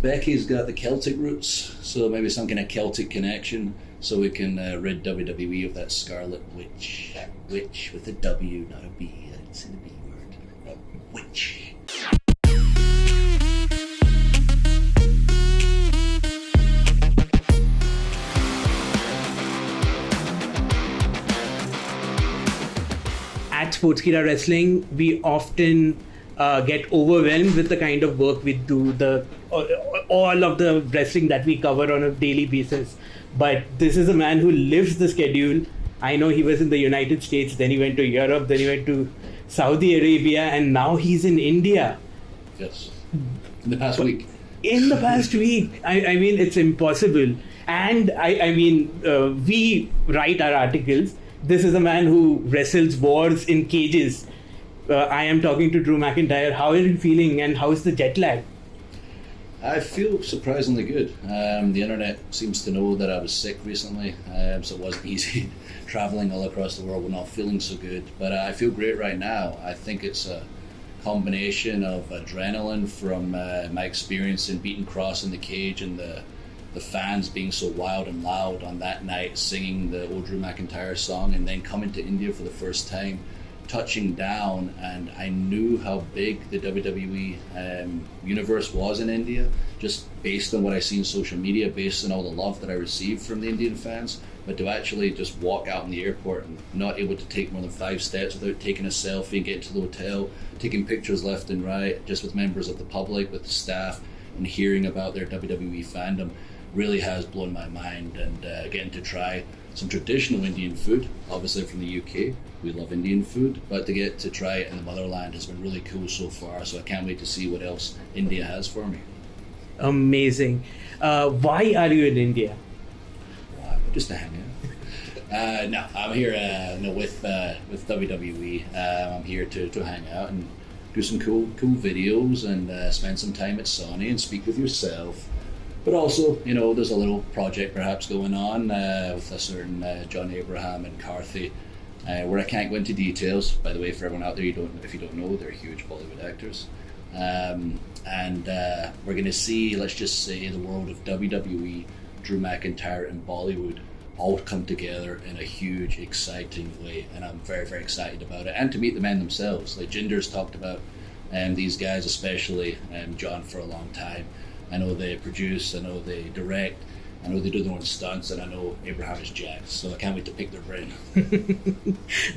Becky's got the Celtic roots, so maybe some kind of Celtic connection, so we can rid WWE of that Scarlet Witch. Witch with a W, not a B. I didn't say the B word. Witch. At Sportskeeda Wrestling, we often get overwhelmed with the kind of work we do, all of the wrestling that we cover on a daily basis. But this is a man who lives the schedule. I know he was in the United States, then he went to Europe, then he went to Saudi Arabia, and now he's in India. Yes. In the past week. In the past week. I mean, it's impossible. And we write our articles. This is a man who wrestles wars in cages. I am talking to Drew McIntyre. How are you feeling, and how's the jet lag? I feel surprisingly good. The internet seems to know that I was sick recently, so it wasn't easy traveling all across the world. We're not feeling so good, but I feel great right now. I think it's a combination of adrenaline from my experience in beating Cross in the cage and the fans being so wild and loud on that night, singing the old Drew McIntyre song, and then coming to India for the first time, touching down, and I knew how big the WWE universe was in India, just based on what I see on social media, based on all the love that I received from the Indian fans. But to actually just walk out in the airport and not able to take more than 5 steps without taking a selfie and getting to the hotel, taking pictures left and right, just with members of the public, with the staff, and hearing about their WWE fandom, really has blown my mind. And getting to try some traditional Indian food, obviously from the UK, we love Indian food, but to get to try it in the motherland has been really cool so far, so I can't wait to see what else India has for me. Amazing. Why are you in India? Just to hang out. No, I'm here with WWE. I'm here to hang out and do some cool videos and spend some time at Sony and speak with yourself. But also, there's a little project perhaps going on with a certain John Abraham and Carthy, where I can't go into details. By the way, for everyone out there, if you don't know, they're huge Bollywood actors. And we're going to see, let's just say, the world of WWE, Drew McIntyre, and Bollywood all come together in a huge, exciting way. And I'm very, very excited about it. And to meet the men themselves. Like Jinder's talked about these guys, especially John, for a long time. I know they produce, I know they direct, I know they do their own stunts, and I know Abraham is jacked, so I can't wait to pick their brain.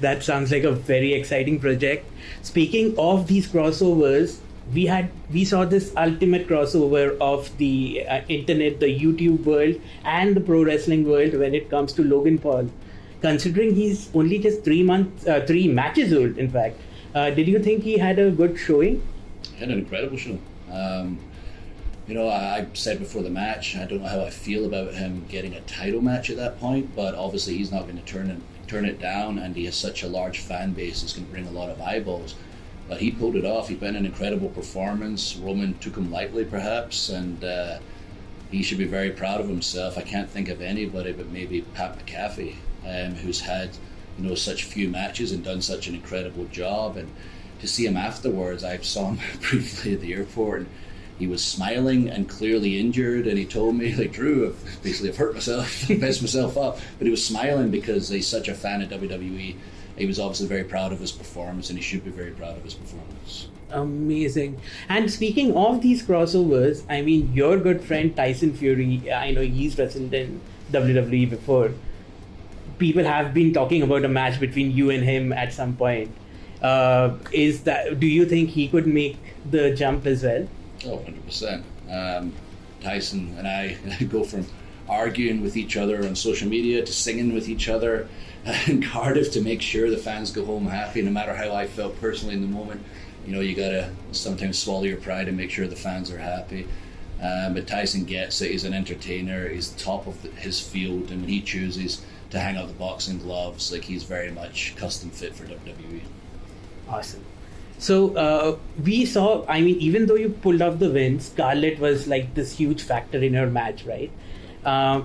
That sounds like a very exciting project. Speaking of these crossovers, we saw this ultimate crossover of the internet, the YouTube world, and the pro wrestling world when it comes to Logan Paul. Considering he's only just 3 matches old, in fact, did you think he had a good showing? He had an incredible show. I said before the match, I don't know how I feel about him getting a title match at that point, but obviously he's not going to turn it down, and he has such a large fan base, it's going to bring a lot of eyeballs. But he pulled it off. He put in an incredible performance. Roman took him lightly, perhaps, and he should be very proud of himself. I can't think of anybody but maybe Pat McAfee, who's had such few matches and done such an incredible job. And to see him afterwards, I saw him briefly at the airport, and he was smiling and clearly injured, and he told me, like, Drew, I've hurt myself, messed myself up, but he was smiling because he's such a fan of WWE. He was obviously very proud of his performance, and he should be very proud of his performance. Amazing. And speaking of these crossovers, I mean, your good friend Tyson Fury, I know he's wrestled in WWE before. People have been talking about a match between you and him at some point. Do you think he could make the jump as well? Oh, 100%. Tyson and I go from arguing with each other on social media to singing with each other in Cardiff to make sure the fans go home happy, no matter how I felt personally in the moment. You gotta sometimes swallow your pride and make sure the fans are happy. But Tyson gets it. He's an entertainer. He's top of his field, and when he chooses to hang out the boxing gloves, like, he's very much custom fit for WWE. Awesome. So we saw, I mean, even though you pulled off the win, Scarlett was like this huge factor in your match, right?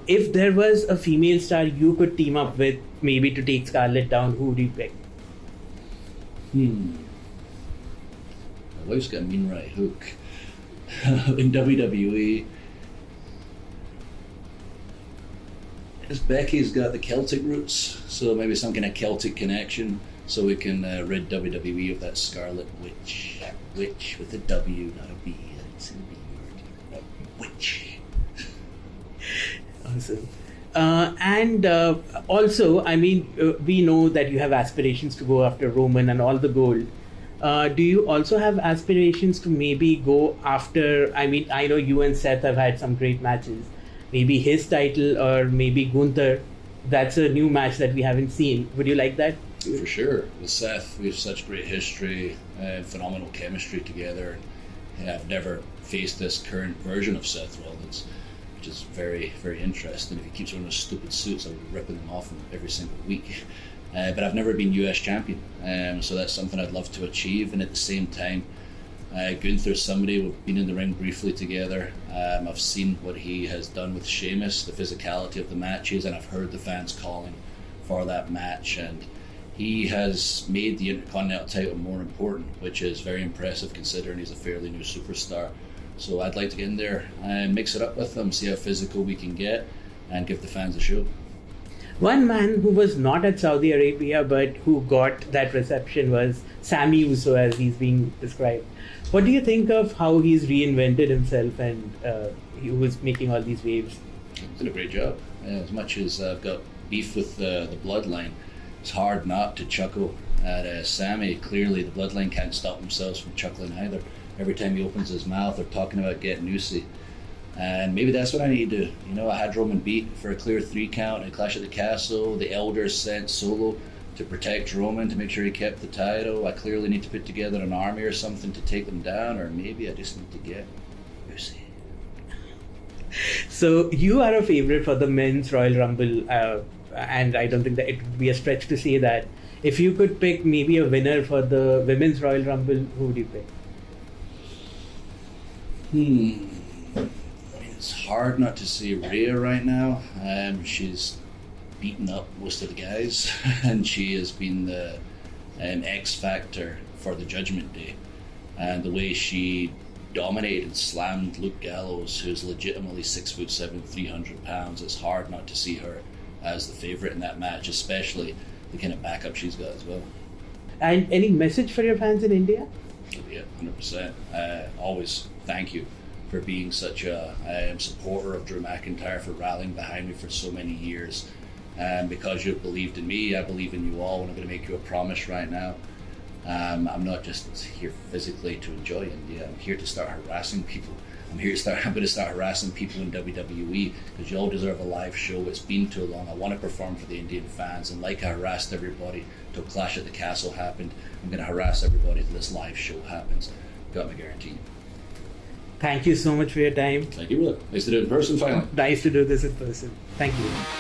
If there was a female star you could team up with, maybe to take Scarlett down, who would you pick? My wife's got a mean right hook. in WWE. Becky's got the Celtic roots, so maybe some kind of Celtic connection, so we can rid WWE of that Scarlet Witch. Witch with a W, not a B. It's a B word. Witch. Awesome. And also, I mean, we know that you have aspirations to go after Roman and all the gold. Do you also have aspirations to maybe go after, I mean, I know you and Seth have had some great matches. Maybe his title or maybe Gunther. That's a new match that we haven't seen. Would you like that? For sure. With Seth, we have such great history and phenomenal chemistry together. And I've never faced this current version of Seth Rollins, which is very, very interesting. If he keeps wearing those stupid suits, I'll be ripping them off him every single week. But I've never been US champion, so that's something I'd love to achieve. And at the same time, Gunther's somebody, we've been in the ring briefly together. I've seen what he has done with Sheamus, the physicality of the matches, and I've heard the fans calling for that match. And he has made the Intercontinental title more important, which is very impressive considering he's a fairly new superstar. So I'd like to get in there and mix it up with him, see how physical we can get, and give the fans a show. One man who was not at Saudi Arabia but who got that reception was Sami Uso, as he's being described. What do you think of how he's reinvented himself and he was making all these waves? He's done a great job. As much as I've got beef with the bloodline, it's hard not to chuckle at Sami. Clearly the bloodline can't stop themselves from chuckling either. Every time he opens his mouth, they're talking about getting Usyk. And maybe that's what I need to do. You know, I had Roman beat for a clear 3 count in Clash at the Castle. The Elders sent Solo to protect Roman to make sure he kept the title. I clearly need to put together an army or something to take them down, or maybe I just need to get Usyk. So you are a favorite for the men's Royal Rumble, and I don't think that it would be a stretch to say that. If you could pick maybe a winner for the women's Royal Rumble, who would you pick? It's hard not to see Rhea right now. She's beaten up most of the guys, and she has been the X factor for the Judgment Day. And the way she dominated and slammed Luke Gallows, who's legitimately 6'7", 300 pounds, it's hard not to see her as the favourite in that match, especially the kind of backup she's got as well. And any message for your fans in India? Yeah, 100%. Always thank you for being such a supporter of Drew McIntyre, for rallying behind me for so many years. Because you've believed in me, I believe in you all, and I'm going to make you a promise right now. I'm not just here physically to enjoy India. I'm here to start harassing people. I'm going to start harassing people in WWE, because you all deserve a live show. It's been too long. I want to perform for the Indian fans, and like I harassed everybody till Clash at the Castle happened, I'm going to harass everybody till this live show happens. Got my guarantee. Thank you so much for your time. Thank you, brother. Nice to do it in person finally. Nice to do this in person. Thank you.